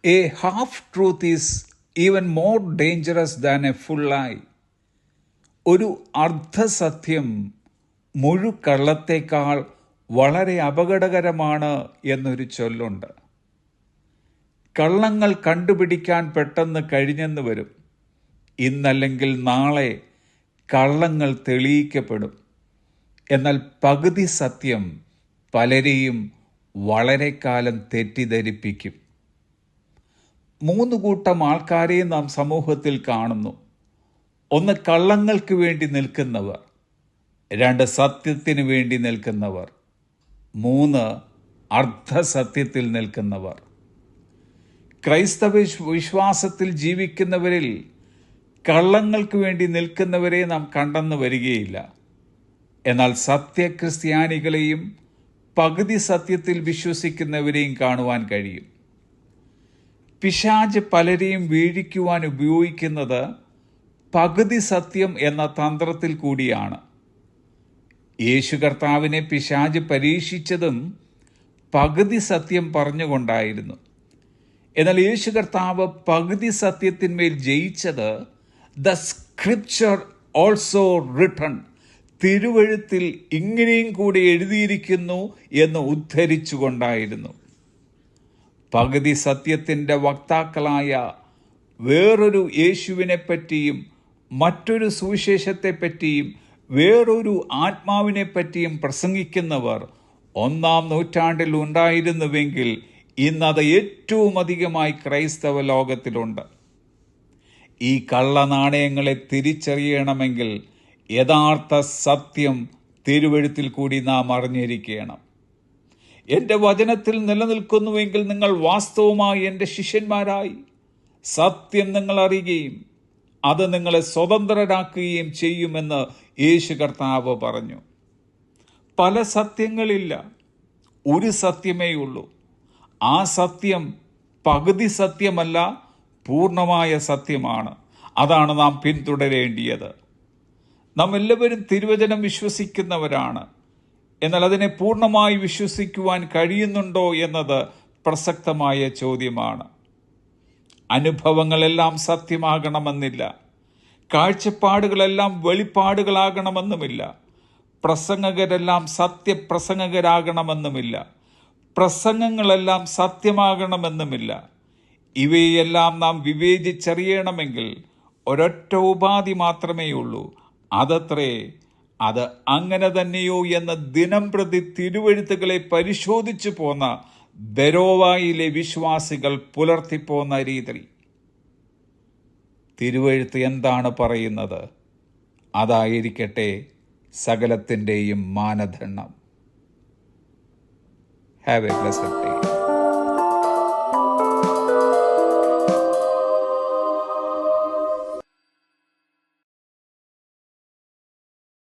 A half truth is even more dangerous than a full lie. ഒരു അർദ്ധസത്യം മുഴുക്കള്ളത്തേക്കാൾ വളരെ അപകടകരമാണ് എന്നൊരു ചൊല്ലുണ്ട്. കള്ളങ്ങൾ കണ്ടുപിടിക്കാൻ പെട്ടെന്ന് കഴിഞ്ഞെന്ന് വരും. ഇന്നല്ലെങ്കിൽ നാളെ കള്ളങ്ങൾ തെളിയിക്കപ്പെടും. എന്നാൽ പകുതി സത്യം പലരെയും വളരെ കാലം തെറ്റിദ്ധരിപ്പിക്കും. 3 കൂട്ടം ആൾക്കാരെ നാം സമൂഹത്തിൽ കാണുന്നു. 1 കള്ളങ്ങൾക്ക് വേണ്ടി നിൽക്കുന്നവർ, 2 സത്യത്തിന് വേണ്ടി നിൽക്കുന്നവർ, 3 അർദ്ധസത്യത്തിൽ നിൽക്കുന്നവർ. ക്രൈസ്തവ വിശ്വാസത്തിൽ ജീവിക്കുന്നവരിൽ കള്ളങ്ങൾക്ക് വേണ്ടി നിൽക്കുന്നവരെ നാം കണ്ടെന്ന് വരികയില്ല. എന്നാൽ സത്യക്രിസ്ത്യാനികളെയും പകുതി സത്യത്തിൽ വിശ്വസിക്കുന്നവരെയും കാണുവാൻ കഴിയും. പിശാച് പലരെയും വീഴിക്കുവാൻ ഉപയോഗിക്കുന്നത് പകുതി സത്യം എന്ന തന്ത്രത്തിൽ കൂടിയാണ്. യേശു കർത്താവിനെ പിശാച് പരീക്ഷിച്ചതും പകുതി സത്യം പറഞ്ഞുകൊണ്ടായിരുന്നു. എന്നാൽ യേശു കർത്താവ് പകുതി സത്യത്തിന്മേൽ ജയിച്ചത് ദ സ്ക്രിപ്ചർ ഓൾസോ റിട്ടൺ, തിരുവെഴുത്തിൽ ഇങ്ങനെയും കൂടി എഴുതിയിരിക്കുന്നു എന്ന് ഉദ്ധരിച്ചുകൊണ്ടായിരുന്നു. പകുതി സത്യത്തിൻ്റെ വക്താക്കളായ വേറൊരു യേശുവിനെപ്പറ്റിയും മറ്റൊരു സുവിശേഷത്തെപ്പറ്റിയും വേറൊരു ആത്മാവിനെപ്പറ്റിയും പ്രസംഗിക്കുന്നവർ 1-ാം നൂറ്റാണ്ടിൽ ഉണ്ടായിരുന്നുവെങ്കിൽ ഇന്നത് ഏറ്റവും അധികമായി ക്രൈസ്തവ ലോകത്തിലുണ്ട്. ഈ കള്ളനാണയങ്ങളെ തിരിച്ചറിയണമെങ്കിൽ യഥാർത്ഥ സത്യം തിരുവെഴുത്തിൽ കൂടി നാം അറിഞ്ഞിരിക്കണം. എൻ്റെ വചനത്തിൽ നിലനിൽക്കുന്നുവെങ്കിൽ നിങ്ങൾ വാസ്തവമായി എൻ്റെ ശിഷ്യന്മാരായി സത്യം നിങ്ങൾ അറിയുകയും അത് നിങ്ങളെ സ്വതന്ത്രരാക്കുകയും ചെയ്യുമെന്ന് യേശു കർത്താവ് പറഞ്ഞു. പല സത്യങ്ങളില്ല, ഒരു സത്യമേ ഉള്ളൂ. ആ സത്യം പകുതി സത്യമല്ല, പൂർണ്ണമായ സത്യമാണ്. അതാണ് നാം പിന്തുടരേണ്ടിയത്. നാം എല്ലാവരും തിരുവചനം വിശ്വസിക്കുന്നവരാണ്. എന്നാൽ അതിനെ പൂർണ്ണമായി വിശ്വസിക്കുവാൻ കഴിയുന്നുണ്ടോ എന്നത് പ്രസക്തമായ ചോദ്യമാണ്. അനുഭവങ്ങളെല്ലാം സത്യമാകണമെന്നില്ല. കാഴ്ചപ്പാടുകളെല്ലാം വെളിപ്പാടുകളാകണമെന്നുമില്ല. പ്രസംഗകരെല്ലാം സത്യപ്രസംഗകരാകണമെന്നുമില്ല. പ്രസംഗങ്ങളെല്ലാം സത്യമാകണമെന്നുമില്ല. ഇവയെല്ലാം നാം വിവേചിച്ചറിയണമെങ്കിൽ ഒരൊറ്റ ഉപാധി മാത്രമേ ഉള്ളൂ. അതത്രേ, അത് അങ്ങനെ തന്നെയോ എന്ന് ദിനം പ്രതി തിരുവെഴുത്തുകളെ പരിശോധിച്ചു പോന്ന ബെരോവായിലെ വിശ്വാസികൾ പുലർത്തിപ്പോന്ന രീതി. തിരുവെഴുത്ത് എന്താണ് പറയുന്നത്? അതായിരിക്കട്ടെ സകലത്തിൻ്റെയും മാനദണ്ഡം. Have A blessed day.